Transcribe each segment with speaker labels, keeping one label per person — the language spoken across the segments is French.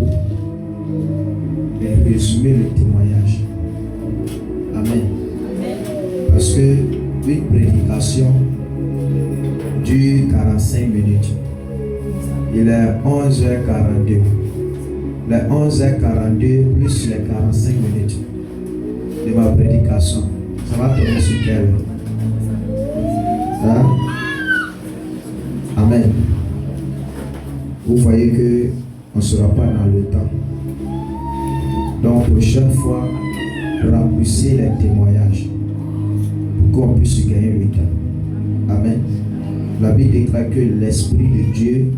Speaker 1: propos et résumer le témoignage. Amen. Parce que une prédication dure 45 minutes. Il est 11h42. Les 11h42 plus les 45 minutes de ma prédication, ça va tomber sur quelle heure? Hein? Amen. Vous voyez que on ne sera pas dans le temps. Donc, prochaine fois, on va pousser les témoignages pour qu'on puisse gagner le temps. Amen. La Bible déclare que l'Esprit de Dieu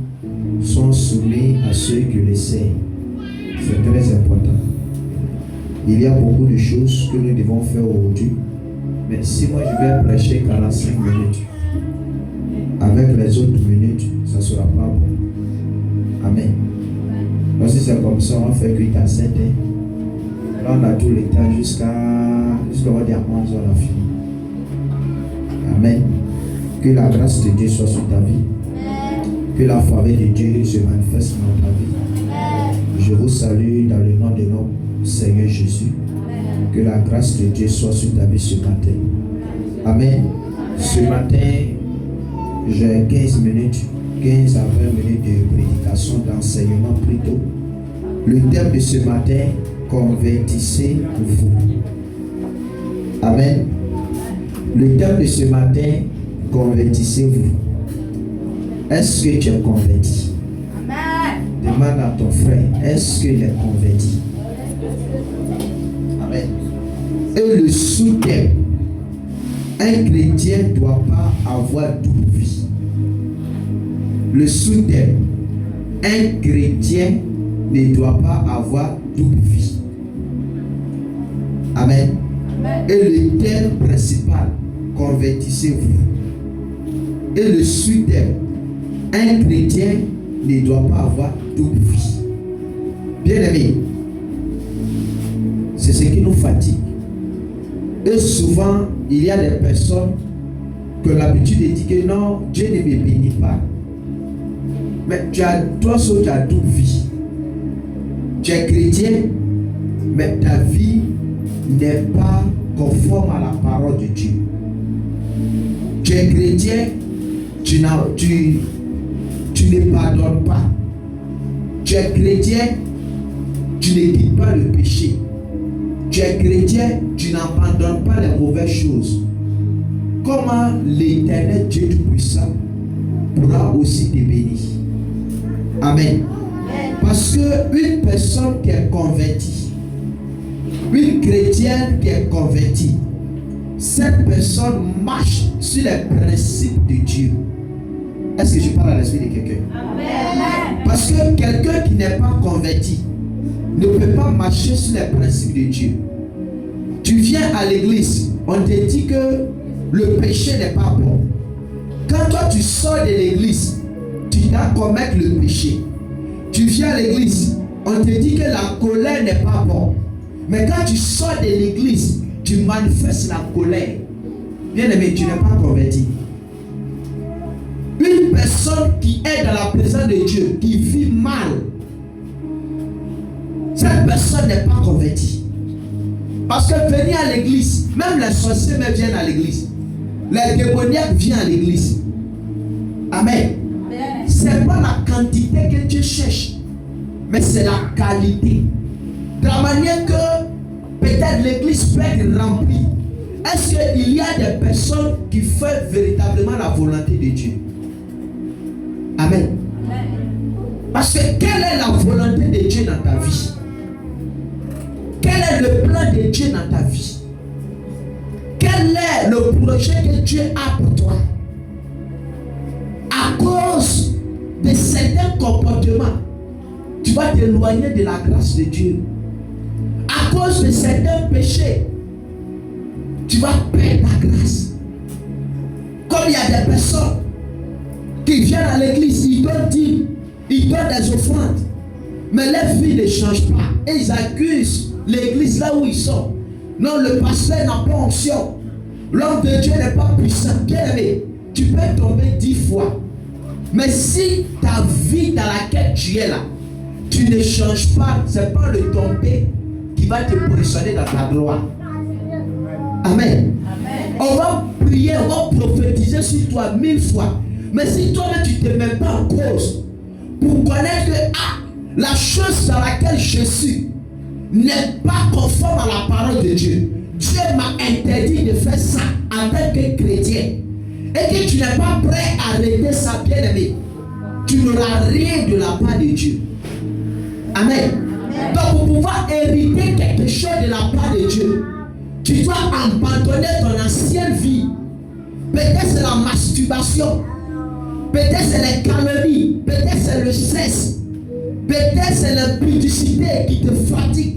Speaker 1: sont soumis à ceux qui l'essayent. C'est très important. Il y a beaucoup de choses que nous devons faire aujourd'hui. Mais si moi je vais prêcher 45 minutes, avec les autres minutes, ça ne sera pas bon. Amen. Donc si c'est comme ça, on va faire 8 à 7. Là on a tout le temps jusqu'à 11h on a fini. Amen. Que la grâce de Dieu soit sur ta vie. Que la faveur de Dieu se manifeste dans ta vie. Je vous salue dans le nom de notre Seigneur Jésus. Que la grâce de Dieu soit sur ta vie ce matin. Amen. Ce matin, j'ai 15 à 20 minutes de prédication, d'enseignement plutôt. Le thème de ce matin, convertissez-vous. Amen. Le thème de ce matin, convertissez-vous. Est-ce que tu es converti? Demande à ton frère, est-ce qu'il est converti? Amen. Et le sous-thème, un chrétien ne doit pas avoir double vie. Le sous-thème, un chrétien ne doit pas avoir double vie. Amen. Et le thème principal, convertissez-vous. Et le sous-thème, un chrétien ne doit pas avoir double vie. Bien aimé, c'est ce qui nous fatigue. Et souvent, il y a des personnes que l'habitude de dire que non, Dieu ne me bénit pas. Mais toi seul, tu as double vie. Tu es chrétien, mais ta vie n'est pas conforme à la parole de Dieu. Tu es chrétien, tu ne pardonnes pas. Tu es chrétien, tu ne quittes pas le péché. Tu es chrétien, tu n'abandonnes pas les mauvaises choses. Comment l'Éternel Dieu Tout-Puissant pourra aussi te bénir? Amen. Parce qu'une personne qui est convertie, une chrétienne qui est convertie, cette personne marche sur les principes de Dieu. Est-ce que je parle à l'esprit de quelqu'un? Parce que quelqu'un qui n'est pas converti ne peut pas marcher sur les principes de Dieu. Tu viens à l'église, on te dit que le péché n'est pas bon. Quand toi tu sors de l'église, tu dois commettre le péché. Tu viens à l'église, on te dit que la colère n'est pas bon. Mais quand tu sors de l'église, tu manifestes la colère. Bien aimé, tu n'es pas converti. Une personne qui est dans la présence de Dieu, qui vit mal, cette personne n'est pas convertie. Parce que venir à l'église, même les sorciers viennent à l'église. Les démoniaques viennent à l'église. Amen. Ce n'est pas la quantité que Dieu cherche, mais c'est la qualité. De la manière que peut-être l'église peut être remplie. Est-ce qu'il y a des personnes qui font véritablement la volonté de Dieu? Amen. Parce que quelle est la volonté de Dieu dans ta vie? Quel est le plan de Dieu dans ta vie? Quel est le projet que Dieu a pour toi? À cause de certains comportements, tu vas t'éloigner de la grâce de Dieu. À cause de certains péchés, tu vas perdre la grâce. Comme il y a des personnes qui viennent à l'église, ils donnent des offrandes, mais leur vie ne change pas. Et ils accusent l'église là où ils sont. Non, le pasteur n'a pas onction. L'homme de Dieu n'est pas puissant. Bien aimé, tu peux tomber 10 fois. Mais si ta vie dans laquelle tu es là, tu ne changes pas, c'est pas le tomber qui va te positionner dans ta gloire. Amen. On va prier, on va prophétiser sur toi 1000 fois. Mais si toi-même tu ne te mets pas en cause pour connaître que la chose dans laquelle je suis n'est pas conforme à la parole de Dieu. Dieu m'a interdit de faire ça en tant que chrétien. Et que tu n'es pas prêt à arrêter ça, bien-aimé. Tu n'auras rien de la part de Dieu. Amen. Donc pour pouvoir hériter quelque chose de la part de Dieu, tu dois abandonner ton ancienne vie. Peut-être c'est la masturbation. Peut-être c'est les calories. Peut-être c'est le sexe. Peut-être c'est l'impudicité qui te fatigue.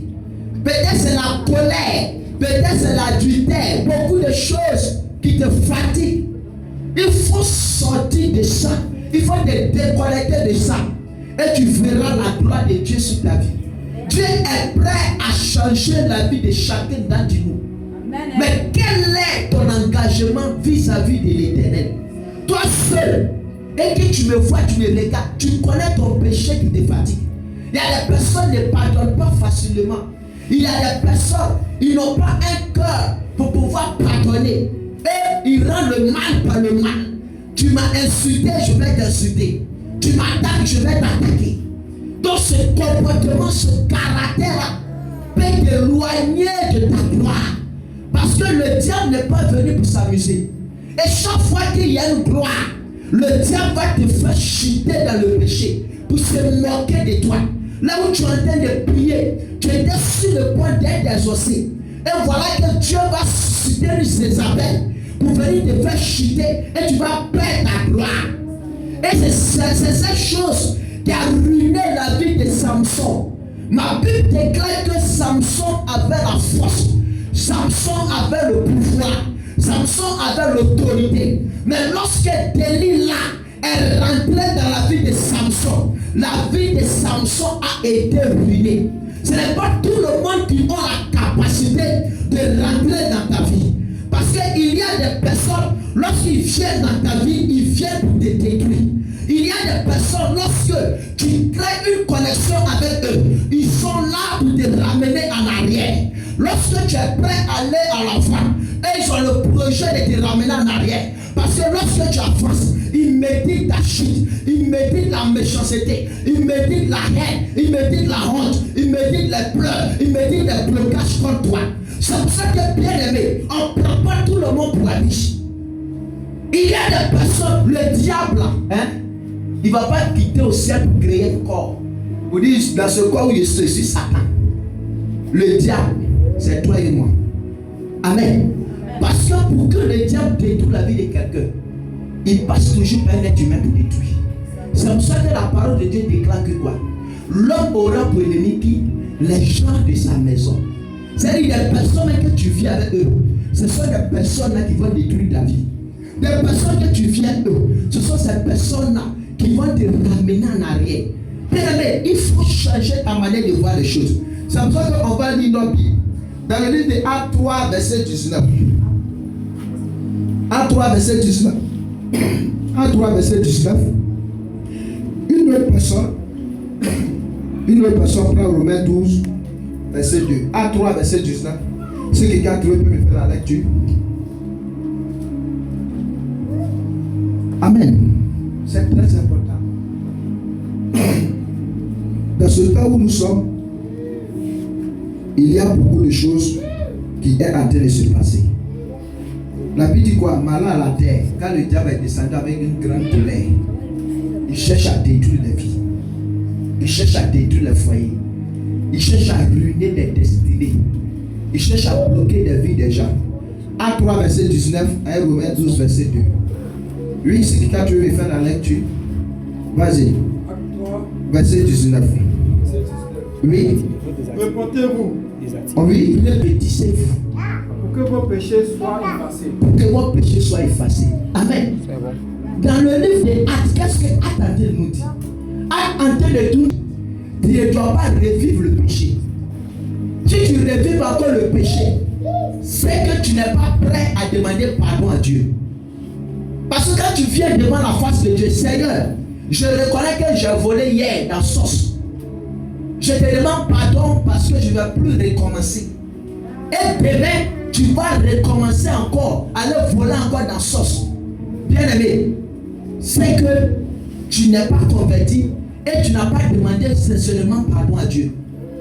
Speaker 1: Peut-être c'est la colère. Peut-être c'est l'adultère. Beaucoup de choses qui te fatiguent. Il faut sortir de ça. Il faut te déconnecter de ça. Et tu verras la gloire de Dieu sur ta vie. Dieu est prêt à changer la vie de chacun d'entre nous. Mais quel est ton engagement vis-à-vis de l'Éternel? Toi seul, et que tu me vois, tu me regardes, tu connais ton péché qui te fatigue. Il y a des personnes qui ne pardonnent pas facilement. Il y a des personnes, ils n'ont pas un cœur pour pouvoir pardonner. Et ils rendent le mal par le mal. Tu m'as insulté, je vais t'insulter. Tu m'attaques, je vais t'attaquer. Donc ce comportement, ce caractère-là peut t'éloigner de ta gloire. Parce que le diable n'est pas venu pour s'amuser. Et chaque fois qu'il y a une gloire, le diable va te faire chuter dans le péché pour se moquer de toi. Là où tu es en train de prier, tu étais sur le point d'être exaucé. Et voilà que Dieu va susciter une Jézabel pour venir te faire chuter et tu vas perdre ta gloire. Et c'est cette chose qui a ruiné la vie de Samson. Ma Bible déclare que Samson avait la force. Samson avait le pouvoir. Samson avait l'autorité. Mais lorsque Delilah est rentrée dans la vie de Samson, la vie de Samson a été ruinée. Ce n'est pas tout le monde qui a la capacité de rentrer dans ta vie. Parce qu'il y a des personnes, lorsqu'ils viennent dans ta vie, ils viennent pour te détruire. Il y a des personnes, lorsque tu crées une connexion avec eux, ils sont là pour te ramener en arrière. Lorsque tu es prêt à aller à l'avant, et ils ont le projet de te ramener en arrière. Parce que lorsque tu avances, ils méditent ta chute, ils méditent la méchanceté, ils méditent la haine, ils méditent la honte, ils méditent les pleurs, ils méditent les blocages contre toi. C'est pour ça que, bien aimé, on ne prend pas tout le monde pour ami. Il y a des personnes, le diable, il ne va pas quitter au ciel pour créer un corps. Vous dites, dans ce corps où je suis Satan. Le diable, c'est toi et moi. Amen. Parce que pour que le diable détruise la vie de quelqu'un, il passe toujours par un être humain pour détruire. C'est pour ça que la parole de Dieu déclare que quoi? L'homme aura pour ennemi qui? Les gens de sa maison. C'est-à-dire les personnes que tu vis avec eux, ce sont des personnes-là qui vont détruire ta vie. Des personnes que tu vis avec eux, ce sont ces personnes-là qui vont te ramener en arrière. Mais il faut changer ta manière de voir les choses. C'est pour ça qu'on va lire notre Bible. Dans le livre de Actes 3, verset 19. Actes 3, verset 19. Actes 3, verset 19. Une autre personne prend Romains 12, verset 2. Actes 3, verset 19. Si quelqu'un a trouvé peut me faire la lecture. Amen. C'est très important. Dans ce temps où nous sommes, il y a beaucoup de choses qui est en train de se passer. La Bible dit quoi? Malin à la terre, quand le diable est descendu avec une grande colère, il cherche à détruire les vies. Il cherche à détruire les foyers. Il cherche à ruiner les destinées. Il cherche à bloquer les vies des gens. Acte 3, verset 19, et Romains 12, verset 2. Oui, si quelqu'un tu veux faire la lecture, vas-y. Acte 3, verset 19. Oui.
Speaker 2: Repentez-vous.
Speaker 1: Oui, répétissez-vous.
Speaker 2: Pour que vos péchés soient effacés.
Speaker 1: Pour que vos péchés soient effacés. Amen. Dans le livre des Actes, qu'est-ce que Actes en train de nous dire? Actes en train de tout, tu ne dois pas revivre le péché. Si tu revives encore le péché, c'est que tu n'es pas prêt à demander pardon à Dieu. Parce que quand tu viens devant la face de Dieu, Seigneur, je reconnais que j'ai volé hier dans sauce. Je te demande pardon parce que je ne vais plus recommencer. Et demain, tu vas recommencer encore, aller voler encore dans la sauce. Bien-aimé, c'est que tu n'es pas converti et tu n'as pas demandé sincèrement pardon à Dieu.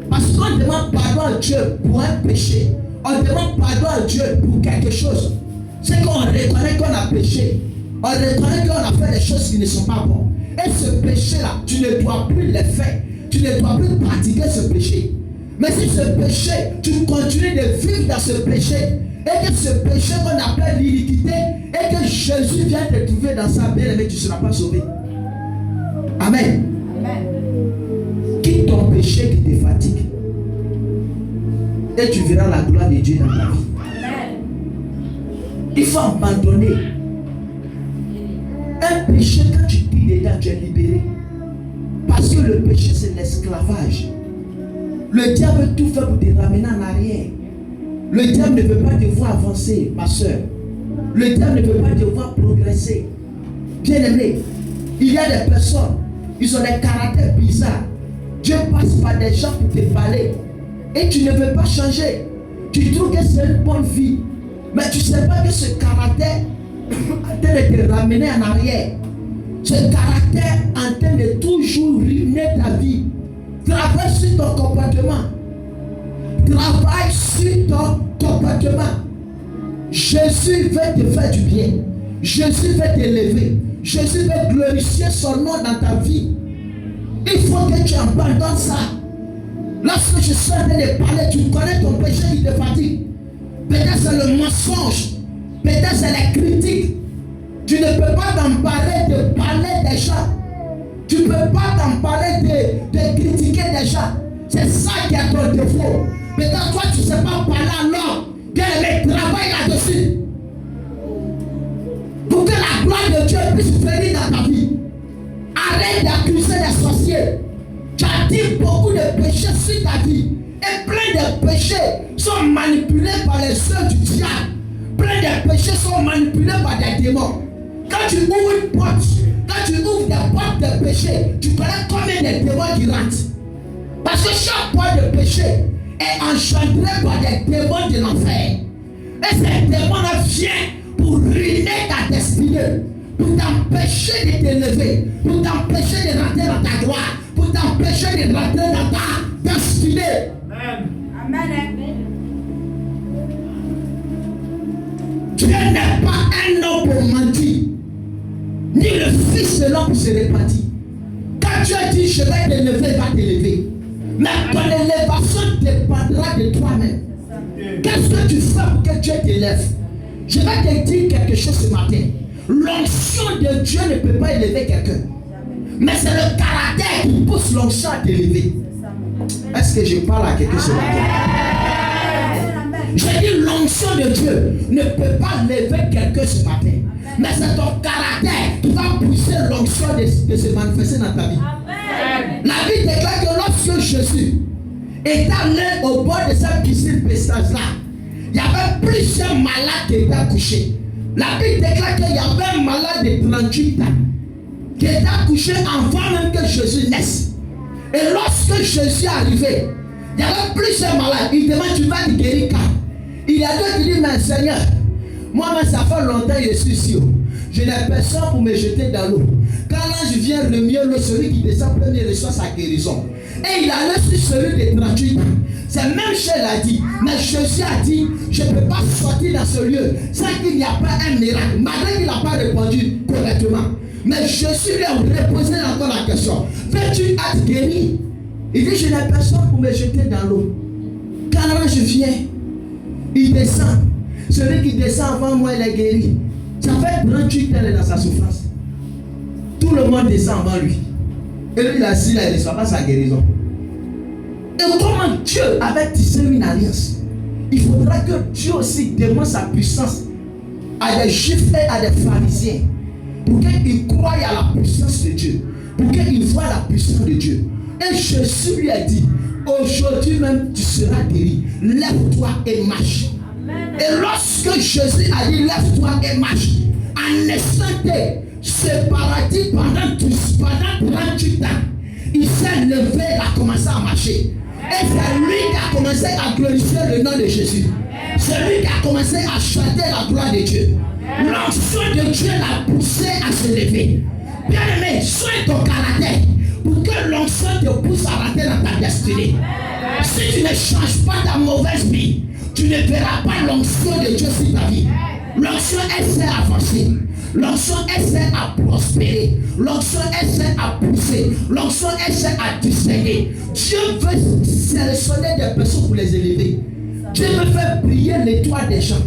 Speaker 1: Parce qu'on demande pardon à Dieu pour un péché. On demande pardon à Dieu pour quelque chose. C'est qu'on reconnaît qu'on a péché. On reconnaît qu'on a fait des choses qui ne sont pas bonnes. Et ce péché-là, tu ne dois plus le faire. Tu ne dois plus pratiquer ce péché. Mais si ce péché, tu continues de vivre dans ce péché, et que ce péché qu'on appelle l'iniquité, et que Jésus vient te trouver dans sa bien-aimée, tu ne seras pas sauvé. Amen.
Speaker 3: Amen.
Speaker 1: Quitte ton péché qui te fatigue. Et tu verras la gloire de Dieu dans ta vie.
Speaker 3: Amen.
Speaker 1: Il faut abandonner. Un péché, quand tu dis dedans, tu es libéré. Parce que le péché, c'est l'esclavage. Le diable veut tout faire pour te ramener en arrière. Le diable ne veut pas te voir avancer, ma soeur. Le diable ne veut pas te voir progresser. Bien-aimé, il y a des personnes, ils ont des caractères bizarres. Dieu passe par des gens pour te parler. Et tu ne veux pas changer. Tu trouves que c'est une bonne vie. Mais tu ne sais pas que ce caractère est en train de te ramener en arrière. Ce caractère est en train de toujours ruiner ta vie. Travaille sur ton comportement. Travaille sur ton comportement. Jésus veut te faire du bien. Jésus veut t'élever. Jésus veut glorifier son nom dans ta vie. Il faut que tu abandonnes ça. Lorsque je suis en train de parler, tu connais ton péché qui te fatigue. Peut-être c'est le mensonge. Peut-être c'est la critique. Tu ne peux pas t'en parler de parler des gens. Tu ne peux pas t'en parler de critiquer des gens. C'est ça qui est ton défaut. Peut-être toi tu ne sais pas parler alors. Bien aimé, travaille là-dessus. Pour que la gloire de Dieu puisse venir dans ta vie. Arrête d'accuser les sorciers. Tu as dit beaucoup de péchés sur ta vie. Et plein de péchés sont manipulés par les œuvres du diable. Plein de péchés sont manipulés par des démons. Quand tu ouvres une porte, quand tu ouvres des portes de péché, tu connais combien de démons qui rentrent. Parce que chaque porte de péché est engendrée par des démons de l'enfer. Et ces démons-là viennent pour ruiner ta destinée, pour t'empêcher de t'élever, pour t'empêcher de rentrer dans ta gloire, pour t'empêcher de rentrer dans ta destinée.
Speaker 2: Amen.
Speaker 3: Amen.
Speaker 1: Dieu n'est pas un homme pour mentir, ni le fils de l'homme pour se répartir. Quand Dieu dit je vais t'élever, il va t'élever. Mais ton élévation dépendra de toi-même. Qu'est-ce que tu fais pour que Dieu t'élève? Je vais te dire quelque chose ce matin. L'onction de Dieu ne peut pas élever quelqu'un. Mais c'est le caractère qui pousse l'onction à t'élever. Est-ce que je parle à quelqu'un ce matin? Je dis l'onction de Dieu ne peut pas lever quelqu'un ce matin. Mais c'est ton caractère qui va pousser l'onction de se manifester dans ta vie. La Bible déclare que lorsque Jésus est allé au bord de cette piscine pestage-là, il y avait plusieurs malades qui étaient couchés. La Bible déclare qu'il y avait un malade de 38 ans qui était couché avant même que Jésus naisse. Et lorsque Jésus est arrivé, il y avait plusieurs malades. Il demande, tu vas te guérir quand? Il y a d'autres qui disent, mais Seigneur, moi-même ça fait longtemps que je suis ici. Je n'ai personne pour me jeter dans l'eau. Quand l'ange vient remuer l'eau, celui qui descend premier reçoit sa guérison. Et il a reçu celui de 38 ans. C'est même chose a dit. Mais Jésus a dit, je ne peux pas sortir dans ce lieu sans qu'il n'y a pas un miracle. Malgré qu'il n'a pas répondu correctement. Mais Jésus lui a reposé encore la question. Veux-tu être guéri? Il dit, je n'ai personne pour me jeter dans l'eau. Quand l'ange vient, il descend. Celui qui descend avant moi, il est guéri. Ça fait 38 ans dans sa souffrance. Tout le monde descend avant lui. Et lui, il a assis là, il ne reçoit pas sa guérison. Et comment Dieu avait tissé une alliance? Il faudra que Dieu aussi demande sa puissance à des juifs et à des pharisiens. Pour qu'ils croient à la puissance de Dieu. Pour qu'ils voient la puissance de Dieu. Et Jésus lui a dit, aujourd'hui même tu seras guéri. Lève-toi et marche. Et lorsque Jésus a dit lève-toi et marche, en instant ce paradis pendant 38 ans, il s'est levé a commencé à marcher. Et c'est lui qui a commencé à glorifier le nom de Jésus. C'est lui qui a commencé à chanter la gloire de Dieu. L'onction de Dieu l'a poussé à se lever. Bien-aimé, soigne ton caractère pour que l'onction te pousse à rentrer dans ta destinée. Si tu ne changes pas ta mauvaise vie, tu ne verras pas l'onction de Dieu sur ta vie. L'onction, elle sert à avancer. L'onction, elle sert à prospérer. L'onction, elle sert à pousser. L'onction, elle sert à distinguer. Dieu veut sélectionner des personnes pour les élever. Dieu veut faire briller l'étoile des gens.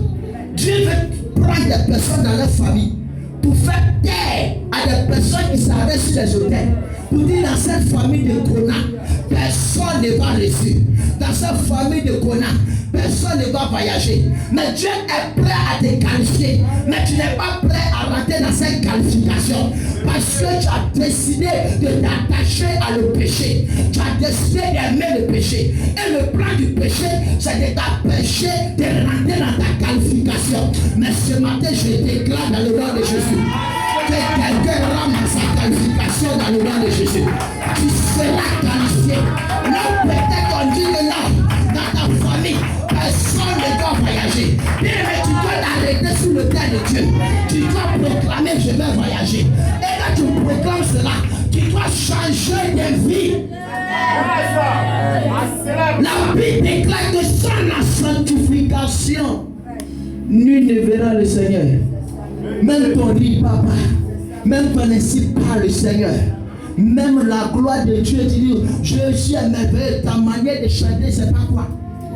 Speaker 1: Dieu veut prendre des personnes dans leur famille pour faire taire à des personnes qui s'arrêtent sur les hôtels. Pour dire dans cette famille de connards, personne ne va réussir. Dans cette famille de connards, personne ne va voyager. Mais Dieu est prêt à te qualifier. Mais tu n'es pas prêt à rentrer dans cette qualification. Parce que tu as décidé de t'attacher à le péché. Tu as décidé d'aimer le péché. Et le plan du péché, c'est de t'empêcher de rentrer dans ta qualification. Mais ce matin, je déclare dans le nom de Jésus que quelqu'un rentre sa qualification dans le nom de Jésus. Tu seras qualifié. Là, peut-être qu'on dit que là, dans ta famille, personne ne doit voyager. Mais tu dois t'arrêter sur le terre de Dieu. Tu dois proclamer, je vais voyager. Et quand tu proclames cela, tu dois changer de vie. La Bible déclare que sans la sanctification, nul ne verra le Seigneur. Même ton riz, papa, même ton ainsi par le Seigneur. Même la gloire de Dieu, tu dis, je suis émerveillé, ta manière de chanter, c'est pas quoi.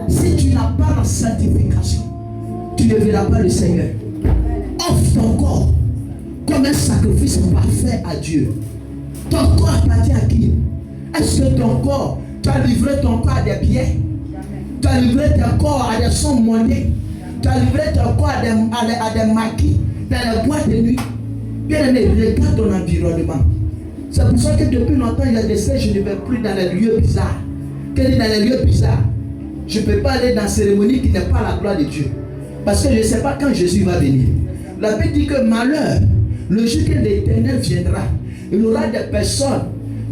Speaker 1: Si tu n'as pas la sanctification, tu ne verras pas le Seigneur. Offre ton corps comme un sacrifice parfait à Dieu. Ton corps appartient à qui? Est-ce que ton corps, tu as livré ton corps à des biens? Tu as livré ton corps à des sommes monnaie? Tu as livré ton corps à des maquis dans les boîtes de nuit? Bien aimé, regarde ton environnement. C'est pour ça que depuis longtemps, il y a des choses, je ne vais plus dans les lieux bizarres. Quel est dans les lieux bizarres? Je ne peux pas aller dans une cérémonie qui n'est pas la gloire de Dieu. Parce que je ne sais pas quand Jésus va venir. La Bible dit que malheur, le jour que l'Éternel viendra, il y aura des personnes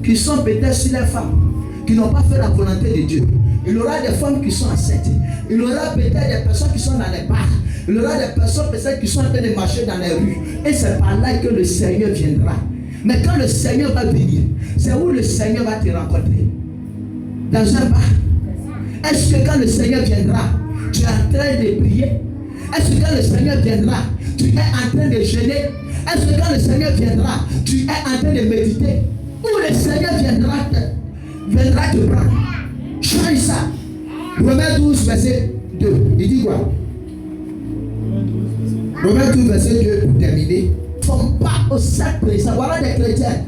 Speaker 1: qui sont peut-être sur les femmes, qui n'ont pas fait la volonté de Dieu. Il y aura des femmes qui sont enceintes. Il y aura peut-être des personnes qui sont dans les bars. Il y aura des personnes peut-être qui sont en train de marcher dans les rues. Et c'est par là que le Seigneur viendra. Mais quand le Seigneur va venir, c'est où le Seigneur va te rencontrer? Dans un bar. Est-ce que quand le Seigneur viendra, tu es en train de prier? Est-ce que quand le Seigneur viendra, tu es en train de jeûner? Est-ce que quand le Seigneur viendra, tu es en train de méditer? Où le Seigneur viendra te prendre? Change ça. Romains 12, verset 2. Il dit quoi? Romains 12, verset 2, pour terminer. Ne sont pas au sac présent. Voilà des chrétiens.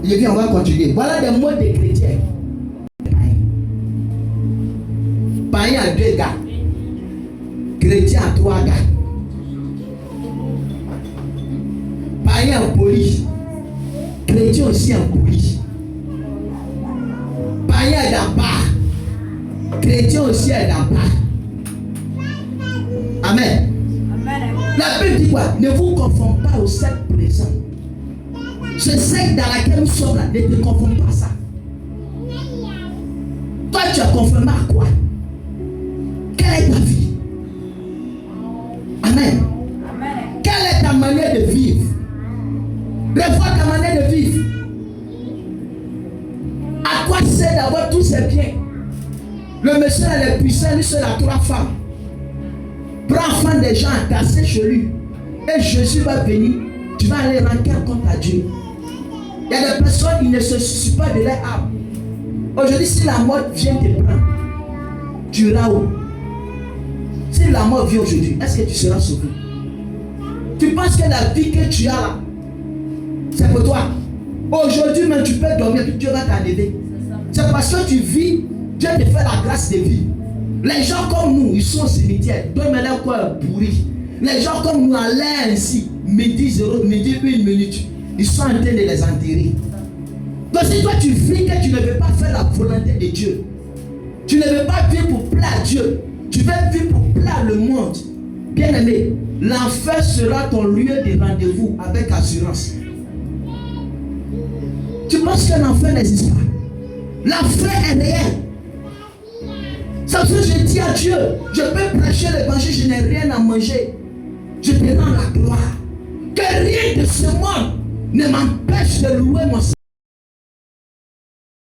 Speaker 1: Je viens, on va continuer. Voilà des mots des chrétiens. Païen à 2 gars. Chrétien à 3 gars. Païen en poli. Chrétien aussi en poli. Païen est d'en bas. Chrétien aussi est d'en bas. Amen. La Bible dit quoi? Ne vous confondez pas au secte présent. Ce secte dans laquelle nous sommes là, ne te confonds pas à ça. Toi, tu es conformé à quoi? Quelle est ta vie? Amen. Quelle est ta manière de vivre? Revois ta manière de vivre. À quoi sert d'avoir tous ces biens? Le monsieur est puissant, lui seul a 3 femmes. Prends enfant des gens entassés chez lui. Et Jésus va venir. Tu vas aller rendre compte à Dieu. Il y a des personnes qui ne se soucient pas de leur âme. Aujourd'hui, si la mort vient te prendre, tu iras où? Si la mort vient aujourd'hui, est-ce que tu seras sauvé? Tu penses que la vie que tu as là, c'est pour toi? Aujourd'hui même tu peux dormir et Dieu va t'enlever. C'est parce que tu vis, Dieu te fait la grâce de vie. Les gens comme nous, ils sont au cimetière, dorment leur corps pourri. Les gens comme nous, à l'air ainsi, midi 0, midi 1 minute, ils sont en train de les enterrer. Donc si toi tu vis que tu ne veux pas faire la volonté de Dieu, tu ne veux pas vivre pour plaire à Dieu, tu veux vivre pour plaire le monde. Bien aimé, l'enfer sera ton lieu de rendez-vous avec assurance. Tu penses que l'enfer n'existe pas? La faim est réelle. C'est pour ça que je dis à Dieu, je peux prêcher l'évangile, je n'ai rien à manger. Je te rends la gloire. Que rien de ce monde ne m'empêche de louer mon Seigneur.